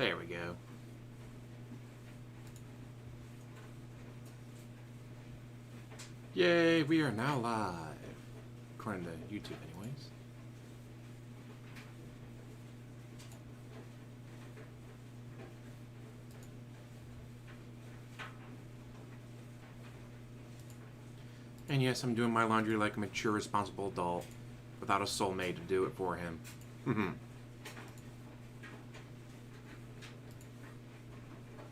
There we go. Yay, we are now live. According to YouTube, anyways. And yes, I'm doing my laundry like a mature, responsible adult without a soulmate to do it for him.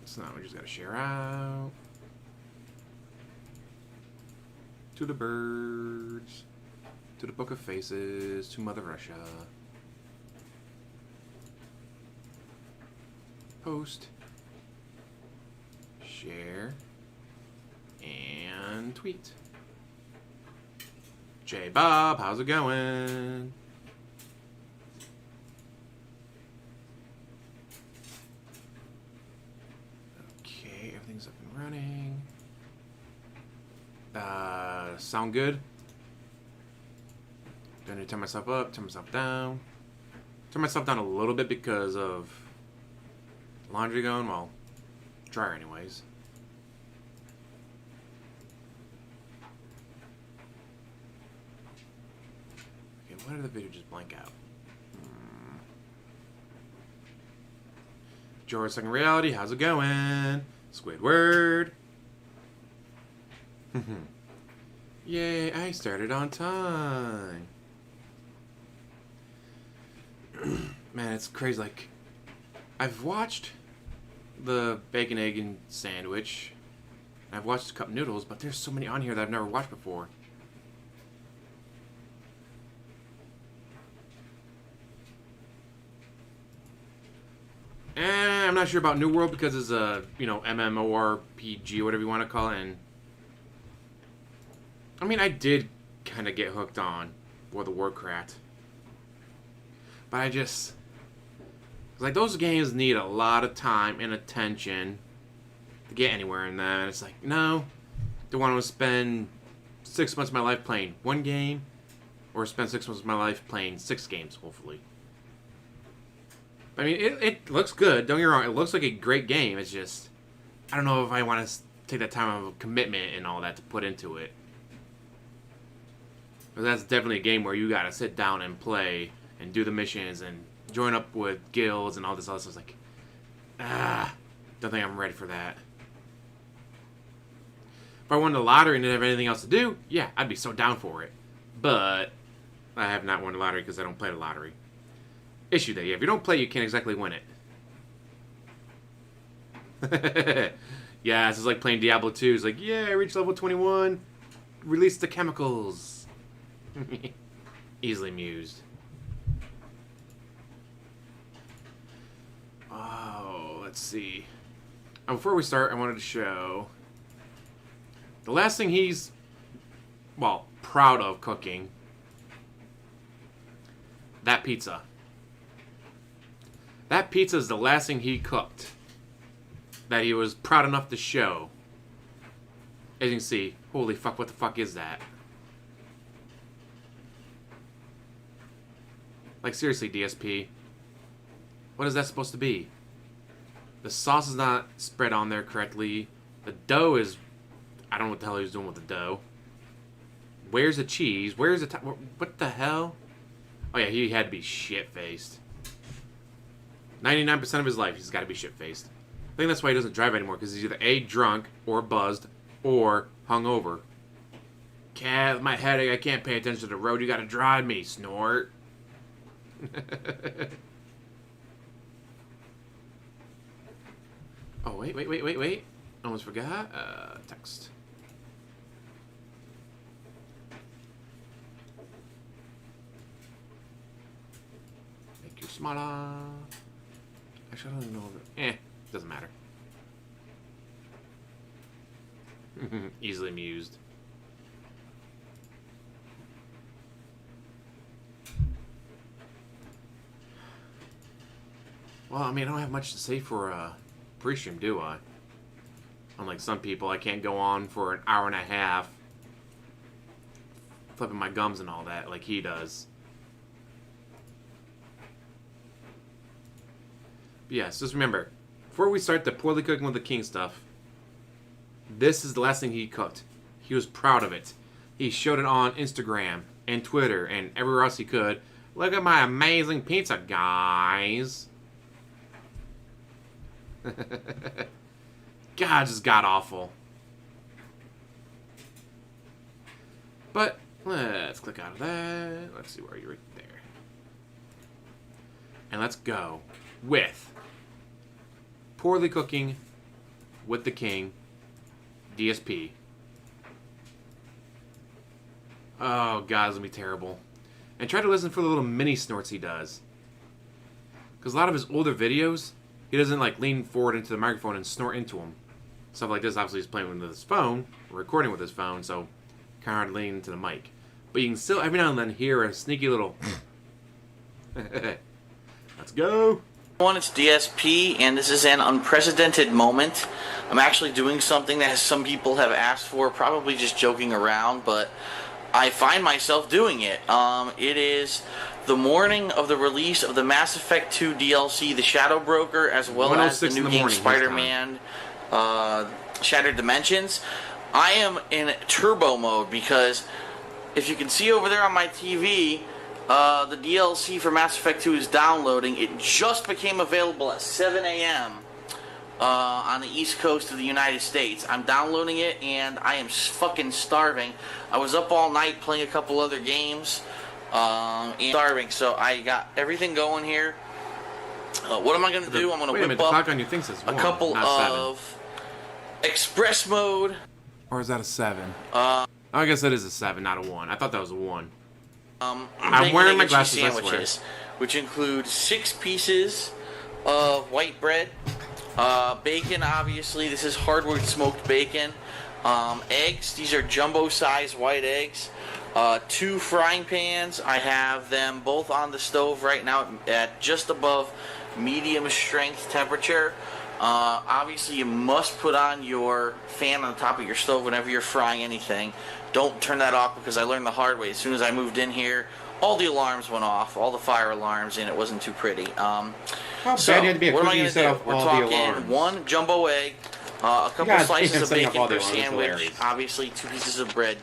So now we just gotta share out. To the birds. To the Book of Faces. To Mother Russia. Post. Share. And tweet. J Bob, how's it going? Okay, everything's up and running. Sound good? Do I need to turn myself up, turn myself down? Turn myself down a little bit because of laundry going, well, dryer anyways. Okay, why did the video just blank out? George Second Reality, how's it going? Squidward. Yay, I started on time. Man, it's crazy. Like, I've watched the bacon, egg, and sandwich. I've watched cup noodles, but there's so many on here that I've never watched before. I'm not sure about New World because it's a, MMORPG, whatever you want to call it, and I mean, I did kind of get hooked on World of Warcraft. But I just... like, those games need a lot of time and attention to get anywhere in them. And it's like, no. Do I want to spend 6 months of my life playing one game? Or spend 6 months of my life playing 6 games, hopefully. I mean, it looks good. Don't get me wrong. It looks like a great game. It's just... I don't know if I want to take that time of commitment and all that to put into it. But that's definitely a game where you gotta sit down and play and do the missions and join up with guilds and all this other stuff. It's like, don't think I'm ready for that. If I won the lottery and didn't have anything else to do, yeah, I'd be so down for it. But I have not won the lottery because I don't play the lottery. Issue that, yeah, if you don't play, you can't exactly win it. Yeah, this is like playing Diablo 2. It's like, yeah, I reached level 21. Release the chemicals. Easily amused. Oh, let's see. Before we start, I wanted to show the last thing he's, well, proud of cooking. That pizza. That pizza is the last thing he cooked that he was proud enough to show. As you can see, holy fuck, what the fuck is that? Like, seriously, DSP. What is that supposed to be? The sauce is not spread on there correctly. The dough is... I don't know what the hell he was doing with the dough. Where's the cheese? Where's the... what the hell? Oh, yeah, he had to be shit-faced. 99% of his life, he's got to be shit-faced. I think that's why he doesn't drive anymore, because he's either A, drunk, or buzzed, or hungover. Cat, my headache, I can't pay attention to the road, you gotta drive me, snort. Oh, wait. Almost forgot. Text. Make you smaller. Actually, I don't even know if doesn't matter. Easily amused. Well, I mean, I don't have much to say for pre-stream, do I? Unlike some people, I can't go on for an hour and a half flipping my gums and all that like he does. Yes, just remember, before we start the poorly cooking with the king stuff, this is the last thing he cooked. He was proud of it. He showed it on Instagram and Twitter and everywhere else he could. Look at my amazing pizza, guys. God, just god awful. But let's click out of that. Let's see where you're right there. And let's go with poorly cooking with the king, DSP. Oh god, it's gonna be terrible. And try to listen for the little mini snorts he does. Because a lot of his older videos, he doesn't like lean forward into the microphone and snort into them. Stuff like this, obviously he's playing with his phone, recording with his phone, so kind of hard to lean into the mic. But you can still every now and then hear a sneaky little Let's go. Everyone, it's DSP, and this is an unprecedented moment. I'm actually doing something that some people have asked for, probably just joking around, but I find myself doing it. It is the morning of the release of the Mass Effect 2 DLC, The Shadow Broker, as well as the new game Spider-Man Shattered Dimensions. I am in turbo mode because if you can see over there on my TV, the DLC for Mass Effect 2 is downloading. It just became available at 7 a.m. On the East Coast of the United States. I'm downloading it and I am fucking starving. I was up all night playing a couple other games and starving, so I got everything going here. What am I going to do? I'm going to whip up a couple of express mode. Or is that a 7? I guess that is a 7, not a 1. I thought that was a 1. I'm wearing my glasses, sandwiches, which include 6 pieces of white bread, bacon, obviously. This is hardwood smoked bacon. Eggs. These are jumbo-sized white eggs. 2 frying pans. I have them both on the stove right now at just above medium strength temperature. Obviously, you must put on your fan on the top of your stove whenever you're frying anything. Don't turn that off because I learned the hard way. As soon as I moved in here, all the alarms went off, all the fire alarms, and it wasn't too pretty. How bad you had to be a cookie to set off all the alarms? We're talking 1 jumbo egg, a couple slices of bacon per sandwich, obviously 2 pieces of bread,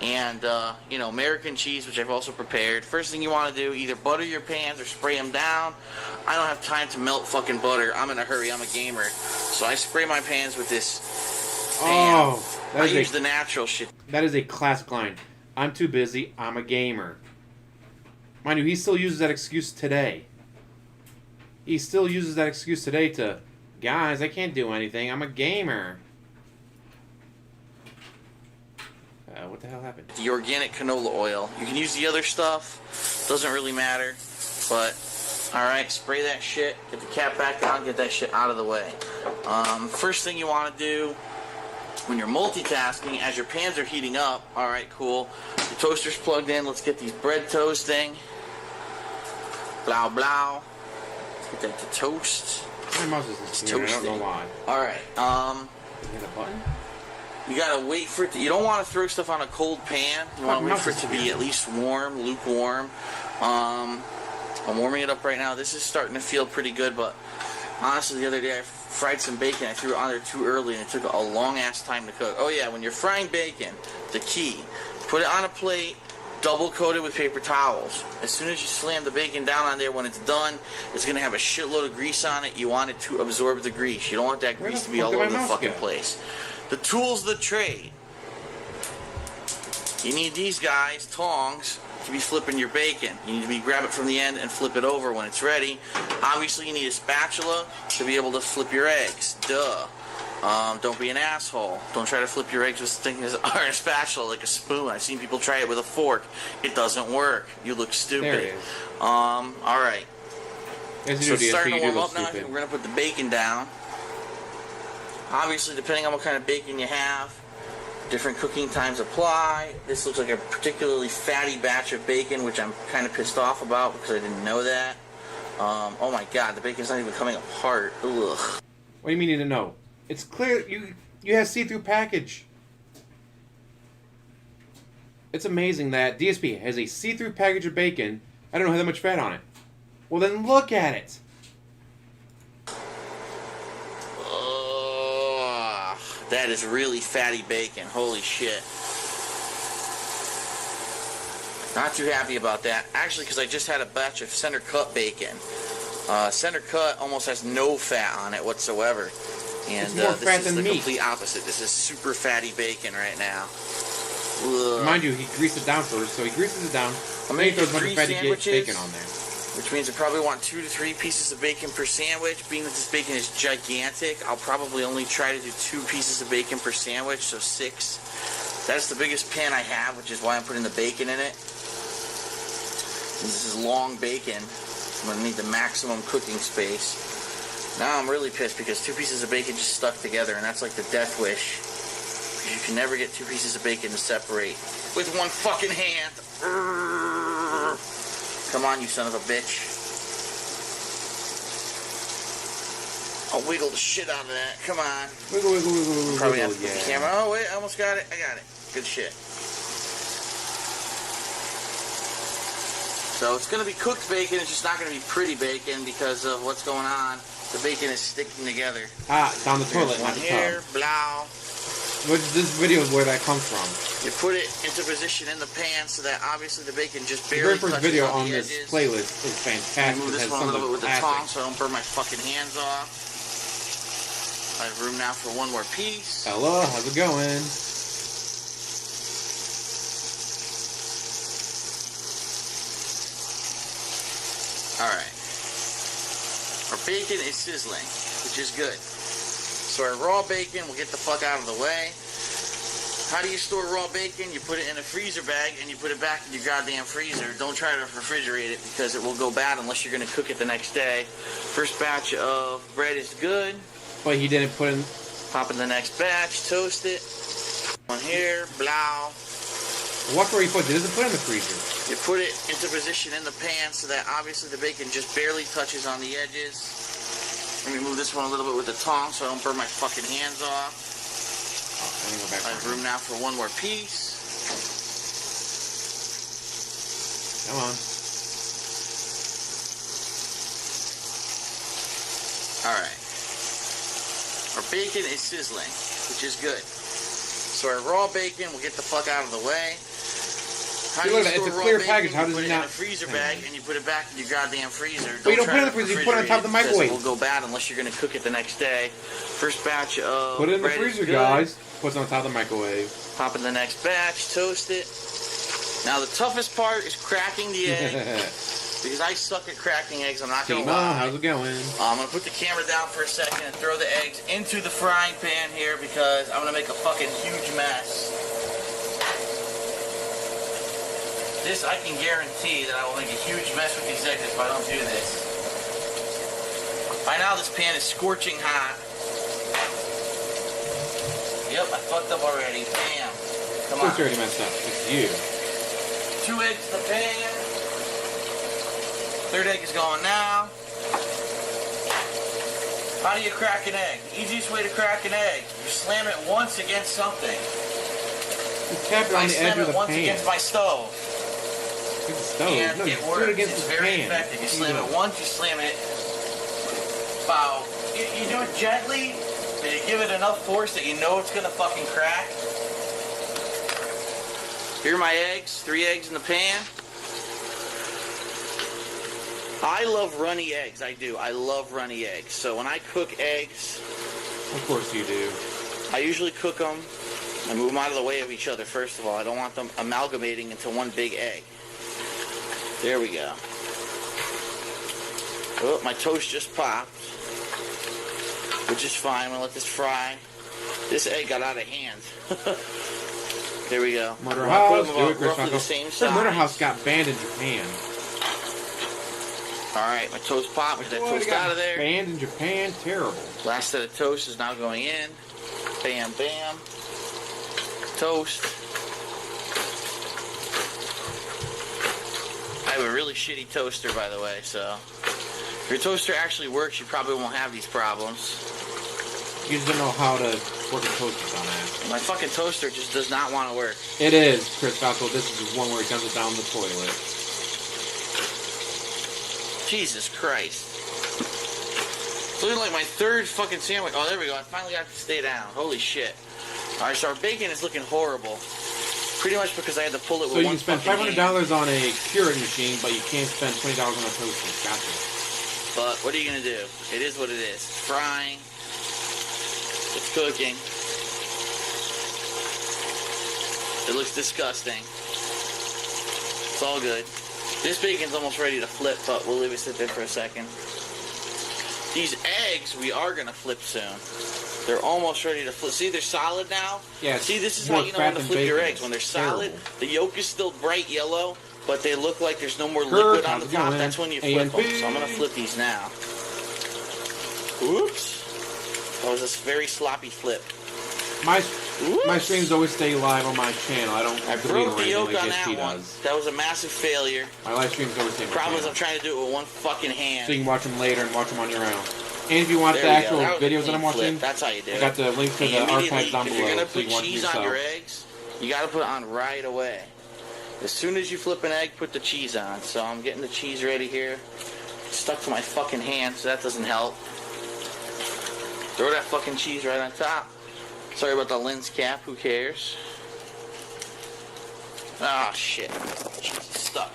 and you know, American cheese, which I've also prepared. First thing you want to do, either butter your pans or spray them down. I don't have time to melt fucking butter. I'm in a hurry. I'm a gamer, so I spray my pans with this. Oh, I use the natural shit. That is a classic line. I'm too busy. I'm a gamer. Mind you, he still uses that excuse today. He still uses that excuse today to, guys, I can't do anything. I'm a gamer. What the hell happened? The organic canola oil. You can use the other stuff. Doesn't really matter. But, alright, spray that shit. Get the cap back on. Get that shit out of the way. First thing you want to do when you're multitasking, as your pans are heating up, alright, cool. The toaster's plugged in. Let's get these bread toasting. Blow, blow. Let's get that to toast. My mouse is toasting. I don't know why. Alright, Is it a button? You gotta wait for it to, you don't want to throw stuff on a cold pan. You want to wait for it to be at least warm, lukewarm. I'm warming it up right now. This is starting to feel pretty good, but honestly, the other day I fried some bacon. I threw it on there too early, and it took a long-ass time to cook. Oh yeah, when you're frying bacon, the key, put it on a plate, double coat it with paper towels. As soon as you slam the bacon down on there, when it's done, it's going to have a shitload of grease on it. You want it to absorb the grease. You don't want that grease to be all over the fucking place. The tools of the trade. You need these guys, tongs, to be flipping your bacon. You need to be grab it from the end and flip it over when it's ready. Obviously, you need a spatula to be able to flip your eggs. Duh. Don't be an asshole. Don't try to flip your eggs with thinking or a spatula like a spoon. I've seen people try it with a fork. It doesn't work. You look stupid. There it is. All right. So it's starting to warm up now. We're gonna put the bacon down. Obviously, depending on what kind of bacon you have, different cooking times apply. This looks like a particularly fatty batch of bacon, which I'm kind of pissed off about because I didn't know that. Oh my god, the bacon's not even coming apart. Ugh. What do you mean you didn't know? It's clear you have see-through package. It's amazing that DSP has a see-through package of bacon. I don't know how that much fat on it. Well, then look at it. That is really fatty bacon. Holy shit. Not too happy about that. Actually, because I just had a batch of center cut bacon. Center cut almost has no fat on it whatsoever. And this is the complete opposite. This is super fatty bacon right now. Ugh. Mind you, he greased it down first, so he greases it down. I'm making 3 fatty sandwiches, bacon on there. which means I probably want 2 to 3 pieces of bacon per sandwich. Being that this bacon is gigantic, I'll probably only try to do 2 pieces of bacon per sandwich, so 6. That's the biggest pan I have, which is why I'm putting the bacon in it. This is long bacon. I'm going to need the maximum cooking space. Now I'm really pissed because 2 pieces of bacon just stuck together, and that's like the death wish. Because you can never get 2 pieces of bacon to separate with one fucking hand. Come on, you son of a bitch. I'll wiggle the shit out of that. Come on. Wiggle, wiggle, wiggle, wiggle. Probably have to put the camera. Oh, wait, I almost got it. I got it. Good shit. So it's going to be cooked bacon. It's just not going to be pretty bacon because of what's going on. The bacon is sticking together. Ah, down the toilet, not the here, tub. blow. This video is where that comes from. You put it into position in the pan so that obviously the bacon just The barely very first touches video on on the this edges. playlist is fantastic. Move It this has one a some little of bit with the the tongs classics. so I don't burn my fucking hands off. I have room now for one more piece. Hello, how's it going? Alright. Our bacon is sizzling, which is good. So our raw bacon will get the fuck out of the way. How do you store raw bacon? You put it in a freezer bag and you put it back in your goddamn freezer. Don't try to refrigerate it because it will go bad unless you're going to cook it the next day. First batch of bread is good. But he didn't put in... Pop in the next batch, toast it. One here, blow. Watch where he puts it. He doesn't put it in the freezer. You put it into position in the pan so that obviously the bacon just barely touches on the edges. Let me move this one a little bit with the tongs so I don't burn my fucking hands off. I have room now for one more piece. Come on. Alright. Our bacon is sizzling, which is good. So our raw bacon will get the fuck out of the way. How do you store it's a raw clear bacon? package. How You does put it it in not... a freezer bag and you put it back in your goddamn freezer. But you don't try put it in the freezer. You put it on top of the refrigerate it because microwave. it will go bad unless you're going to cook it the next day. First batch of Put it in the bread is freezer, good. guys. Puts it on top of the microwave. Pop in the next batch, toast it. Now the toughest part is cracking the egg. Because I suck at cracking eggs, I'm not going to lie. How's it going? I'm going to put the camera down for a second and throw the eggs into the frying pan here because I'm going to make a fucking huge mess. This, I can guarantee that I will make a huge mess with these eggs if I don't do this. By now this pan is scorching hot. Yep, I fucked up already. Bam. Come on. Who's already messed up? It's you. 2 eggs in the pan. 3rd egg is going now. How do you crack an egg? The easiest way to crack an egg, you slam it once against something. Just tap it on the edge of the once pan. against my stove. It's the stove. And No, you it threw it works. against It's the very pan. effective. You slam it once, you slam it about... You do it gently, but you give it enough force that you know it's going to fucking crack. Here are my eggs. 3 eggs in the pan. I love runny eggs. I do. I love runny eggs. So when I cook eggs... Of course you do. I usually cook them. I move them out of the way of each other, first of all. I don't want them amalgamating into one big egg. There we go. Oh, my toast just popped. Which is fine. I'm going to let this fry. This egg got out of hand. There we go. Murder I'm House. gonna put them Do it, about Chris roughly the Michael. same The Murder size. House got banned in Japan. Alright, my toast popped. Get that toast out of there. Banned in Japan? Terrible. Last set of toast is now going in. Bam, bam. Toast. I have a really shitty toaster, by the way, so if your toaster actually works, you probably won't have these problems. You just don't know how to work a toaster on that. My fucking toaster just does not want to work. It is, Chris Falco. This is the one where he dumps it down the toilet. Jesus Christ. It's looking like my third fucking sandwich. Oh, there we go. I finally got to stay down. Holy shit. Alright, so our bacon is looking horrible. Pretty much because I had to pull it with one So you spend $500 on a curing machine, but you can't spend $20 on a toaster. Gotcha. But what are you going to do? It is what it is. It's frying. It's cooking. It looks disgusting. It's all good. This bacon's almost ready to flip, but we'll leave it sit there for a second. These eggs we are going to flip soon. They're almost ready to flip. See, they're solid now? Yeah. See, this is how you know when to flip your eggs. When they're solid, the yolk is still bright yellow, but they look like there's no more liquid on the top. That's when you flip them. So I'm going to flip these now. Oops. That was a very sloppy flip. My streams always stay live on my channel. I don't have to broke the anything yolk like on DSP that one. does. That was a massive failure. My live streams always stay on my Problem is channel. I'm trying to do it with one fucking hand. So you can watch them later and watch them on your own. And if you want There the we actual go. That was a videos that clean I'm watching, flip. That's how you do I got the link to And the immediately, archives down if below. you're going to So you put can watch it cheese on yourself. your eggs, you got to put it on right away. As soon as you flip an egg, put the cheese on. So I'm getting the cheese ready here. It's stuck to my fucking hand, so that doesn't help. Throw that fucking cheese right on top. Sorry about the lens cap, who cares? Ah, shit. Cheese is stuck.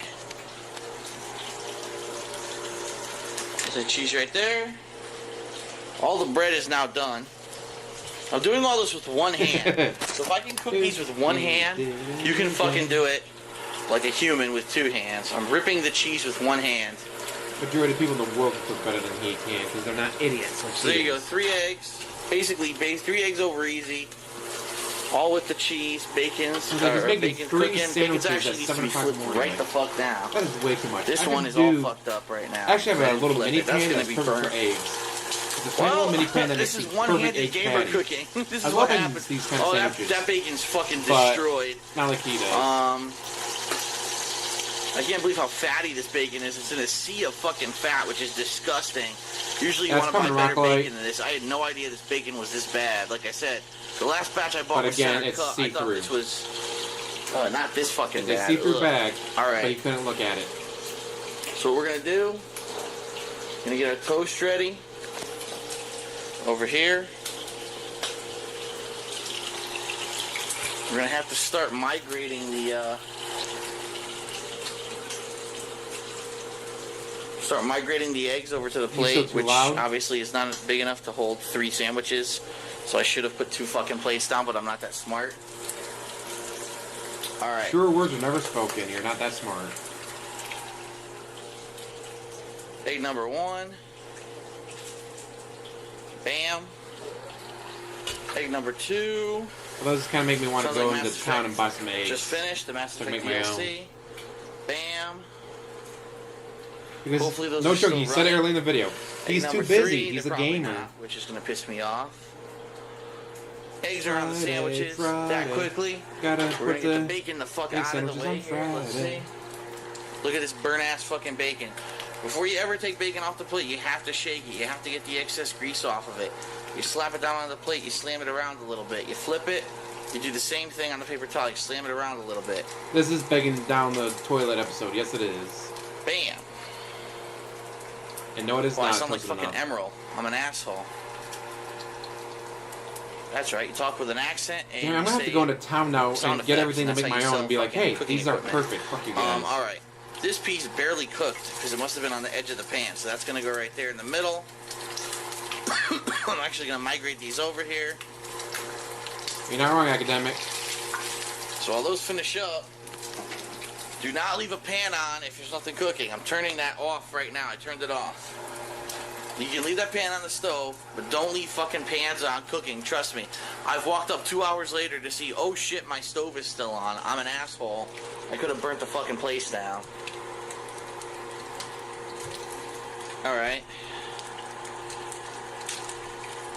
There's the cheese right there. All the bread is now done. I'm doing all this with one hand. So if I can cook these with one hand, you can fucking do it like a human with two hands. I'm ripping the cheese with one hand. Majority of people in the world can cook better than he can because they're not idiots. So there you go, 3 eggs. Basically, 3 eggs over easy. All with the cheese, bacon's, bacon cooking. Bacon's actually needs to be flipped right the fuck now. That is way too much. This one is all fucked up right now. I actually have a little mini pan that's that's be perfect burnt. for eggs. It's a tiny little mini pan that this makes is the perfect one-handed egg gamer patty. cooking. This I is love what happens. these kind of sandwiches. That bacon's fucking But destroyed. not like he does. I can't believe how fatty this bacon is. It's in a sea of fucking fat, which is disgusting. Usually you want to buy better bacon than this. I had no idea this bacon was this bad. Like I said, the last batch I bought was center cut. I thought this was not this fucking bad. It's a see-through bag, all right. but you couldn't look at it. So what we're going to do, going to get our toast ready over here. We're going to have to start migrating the eggs over to the plate, which obviously is not big enough to hold 3 sandwiches. So I should have put 2 fucking plates down, but I'm not that smart. All right. Truer words are never spoken. You're not that smart. Egg number 1. Bam. Egg number 2. Well, those kind of make me want to go into town and buy some eggs. Just finished the Mass Effect DLC. Bam. Because, hopefully those no are joke, he said it earlier in the video. He's too busy. 3, He's a gamer. not, which is going to piss me off. Eggs are on the sandwiches that quickly. We're going to get the bacon the fuck out of the way here. Let's see. Look at this burnt-ass fucking bacon. Before you ever take bacon off the plate, you have to shake it. You have to get the excess grease off of it. You slap it down on the plate, you slam it around a little bit. You flip it, you do the same thing on the paper towel. You slam it around a little bit. This is begging down the toilet episode. Yes, it is. Bam. And no, it is not. I sound like fucking Emerald. I'm an asshole. That's right. You talk with an accent. And I'm gonna have to go into town now and get everything to make my own and be like, hey, these are perfect. Fuck you guys. All right. This piece barely cooked because it must have been on the edge of the pan. So that's gonna go right there in the middle. I'm actually gonna migrate these over here. You're not wrong, academic. So while those finish up, do not leave a pan on if there's nothing cooking. I'm turning that off right now. I turned it off. You can leave that pan on the stove, but don't leave fucking pans on cooking. Trust me. I've walked up 2 hours later to see, oh shit, my stove is still on. I'm an asshole. I could have burnt the fucking place down. Alright.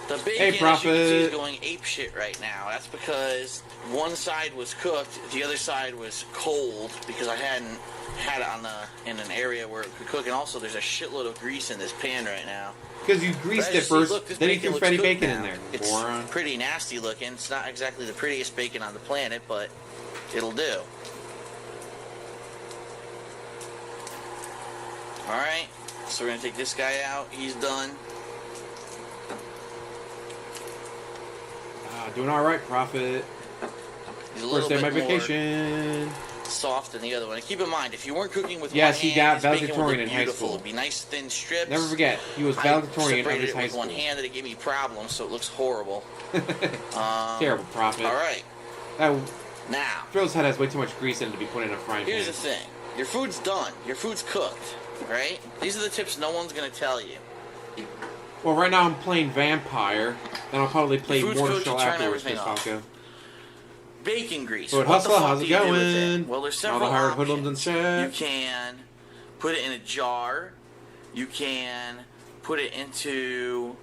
The bacon, as you can see, is going ape shit right now. That's because one side was cooked, the other side was cold because I hadn't had it in an area where it could cook, and also there's a shitload of grease in this pan right now. Because you greased it first, then you threw fatty bacon in there. It's pretty nasty looking. It's not exactly the prettiest bacon on the planet, but it'll do. Alright, so we're going to take this guy out. He's done. Doing all right, Prophet. He's a First little day of my bit more vacation. soft than the other one. And keep in mind, if you weren't cooking with Yes, one he hand, got his bacon would valedictorian look in high beautiful. school. It'd be nice thin strips. Never forget, he was I valedictorian of separated his it high with school. one hand, and it gave me problems, so it looks horrible. Terrible, Prophet. All right. That Now, Phil's head has way too much grease in it to be put in a frying pan. here's the thing. Your food's done. Your food's cooked, right? These are the tips no one's going to tell you. Well, right now I'm playing Vampire. Then I'll probably play Food's Mortal cooked, Shell you turn afterwards, everything off. Falco. Bacon grease. But What the Hustler, fuck how's do it you do with going? it? Well, there's All several the hired options. hoodlums in chat. You can put it in a jar. You can put it into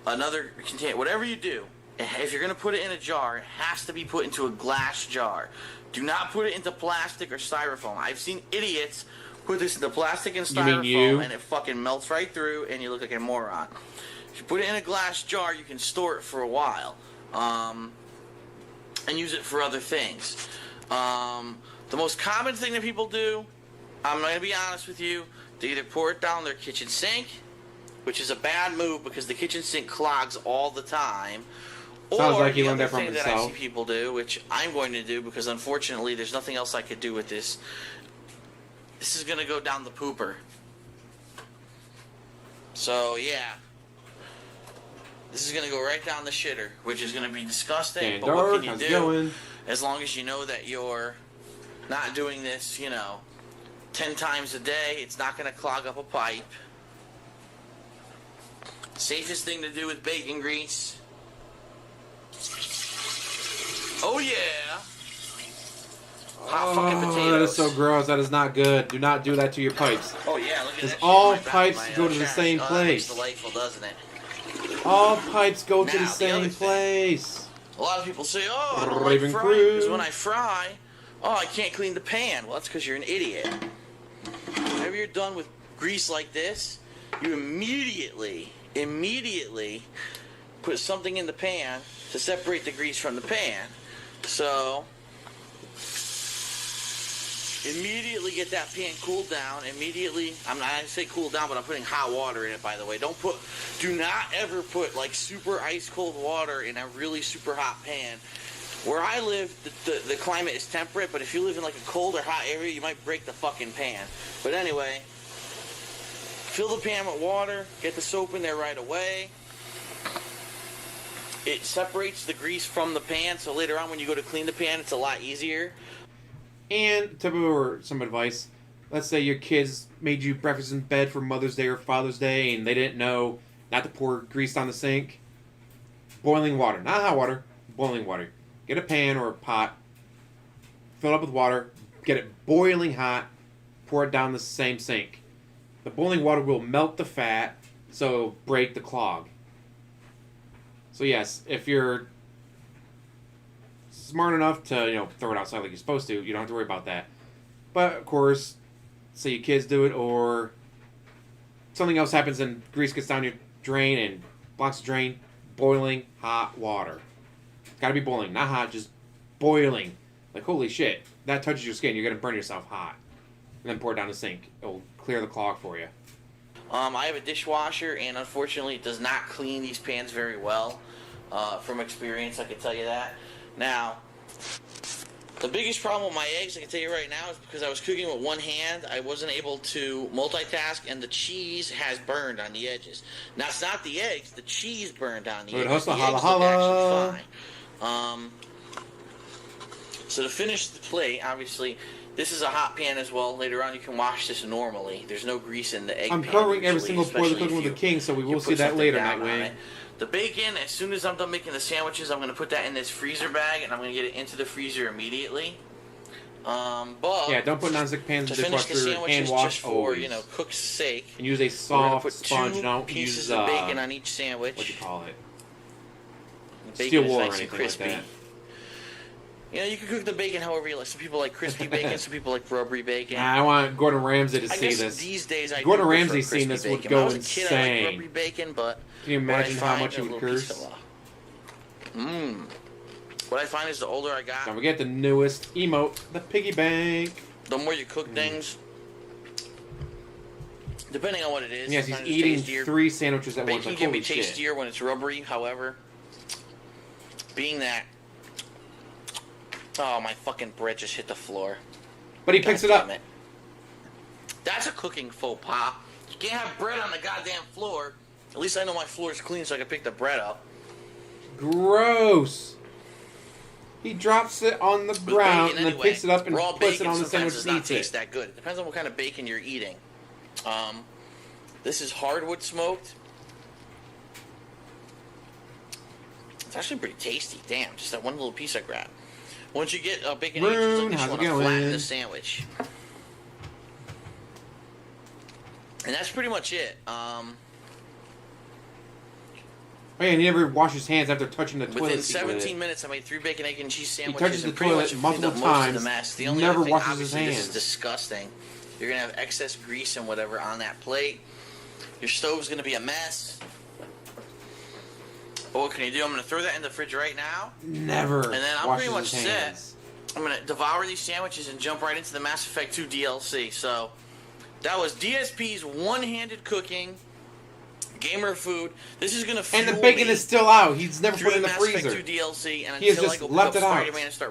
another container. Whatever you do, if you're going to put it in a jar, it has to be put into a glass jar. Do not put it into plastic or styrofoam. I've seen idiots put this into plastic and styrofoam, and it fucking melts right through, and you look like a moron. If you put it in a glass jar, you can store it for a while. And use it for other things. The most common thing that people do, I'm going to be honest with you, they either pour it down their kitchen sink, which is a bad move because the kitchen sink clogs all the time. Sounds or like he the learned other that from thing that I himself. see people do, which I'm going to do because unfortunately there's nothing else I could do with this. This is going to go down the pooper. So, yeah. This is going to go right down the shitter, which is going to be disgusting. Staying but dark, what can how's you it do? going? As long as you know that you're not doing this, 10 times a day, it's not going to clog up a pipe. Safest thing to do with bacon grease. Oh, yeah. Hot fucking potatoes. That is so gross. That is not good. Do not do that to your pipes. Oh, yeah, look at that. Because shit all right back pipes in my, go to the trash. same That makes place. delightful, doesn't it? All pipes go to Now, the the same other thing. place. A lot of people say, oh, I don't Raven like frying because Crew. when I fry, I can't clean the pan. Well, that's because you're an idiot. Whenever you're done with grease like this, you immediately put something in the pan to separate the grease from the pan. So, immediately get that pan cooled down. Immediately, I'm not going to say cool down, but I'm putting hot water in it, by the way. Do not ever put like super ice cold water in a really super hot pan. Where I live, the climate is temperate, but if you live in like a cold or hot area, you might break the fucking pan. But anyway, fill the pan with water, get the soap in there right away. It separates the grease from the pan, so later on when you go to clean the pan, it's a lot easier. And some advice. Let's say your kids made you breakfast in bed for Mother's Day or Father's Day, and they didn't know not to pour grease down the sink. Boiling water, not hot water, boiling water. Get a pan or a pot, fill it up with water, get it boiling hot, pour it down the same sink. The boiling water will melt the fat, so it'll break the clog. So yes, if you're smart enough to, throw it outside like you're supposed to, you don't have to worry about that. But, of course, say your kids do it, or something else happens and grease gets down your drain and blocks the drain, boiling hot water. Gotta be boiling, not hot, just boiling. Like, holy shit, that touches your skin, you're gonna burn yourself hot. And then pour it down the sink. It'll clear the clog for you. I have a dishwasher, and unfortunately it does not clean these pans very well. From experience, I can tell you that. Now, the biggest problem with my eggs, I can tell you right now, is because I was cooking with one hand, I wasn't able to multitask, and the cheese has burned on the edges. Now, it's not the eggs, the cheese burned on the edges. Hustle, The holla, eggs look holla. actually fine. So to finish the plate, obviously, this is a hot pan as well. Later on, you can wash this normally. There's no grease in the egg I'm pan. covering every usually, single pour of the especially cooking if with the king, so we you will put see that something later, down on Nightwing. it. The bacon, as soon as I'm done making the sandwiches, I'm going to put that in this freezer bag, and I'm going to get it into the freezer immediately. But Yeah, don't put non-stick pans in to the finish the dishwasher. Hand sandwiches, wash just for always. cook's sake, And use a we're going to soft put sponge. 2 Don't pieces use of bacon on each sandwich. what do you call it? The Steel bacon is wool or nice and anything crispy. like that. You can cook the bacon however you like. Some people like crispy bacon, some people like rubbery bacon. Nah, I want Gordon Ramsay to I see guess this. these days I Gordon do prefer Ramsay seeing crispy this would bacon. go When I was a kid, I liked insane. rubbery bacon, but Can you what I imagine how find much is he a would little piece curse? What I find is the older I got, Don't forget the newest emote, the piggy bank. the more you cook things, depending on what it is. Yes, he's sometimes it's eating tastier. 3 sandwiches at once. Bacon Like, can be holy shit. tastier when it's rubbery, however. being that... Oh, my fucking bread just hit the floor. But he picks it up. It. That's a cooking faux pas. You can't have bread on the goddamn floor. At least I know my floor is clean so I can pick the bread up. Gross. He drops it on the ground and then picks it up and raw puts it on the sandwich does and not eats taste it. that good. It depends on what kind of bacon you're eating. This is hardwood smoked. It's actually pretty tasty. Damn, just that one little piece I grabbed. Once you get bacon and eggs, like this, you want to flatten the sandwich. And that's pretty much it. Oh yeah, and he never washes his hands after touching the toilet Within seat 17 minutes, I made 3 bacon, egg, and cheese sandwiches. He touches the and pretty toilet much multiple cleaned up most of the times, mess. The only never other thing, washes his obviously, hands. this is disgusting. You're gonna have excess grease and whatever on that plate. Your stove's gonna be a mess. But what can you do? I'm gonna throw that in the fridge right now. Never. And then I'm washes pretty much his set. hands. I'm gonna devour these sandwiches and jump right into the Mass Effect 2 DLC. So that was DSP's one-handed cooking. Gamer food. This is gonna fuel And the bacon me is still out. He's never through put it in the Mass Effect freezer. 2 DLC, and He has until I just go pick left up it out. Spider-Man and start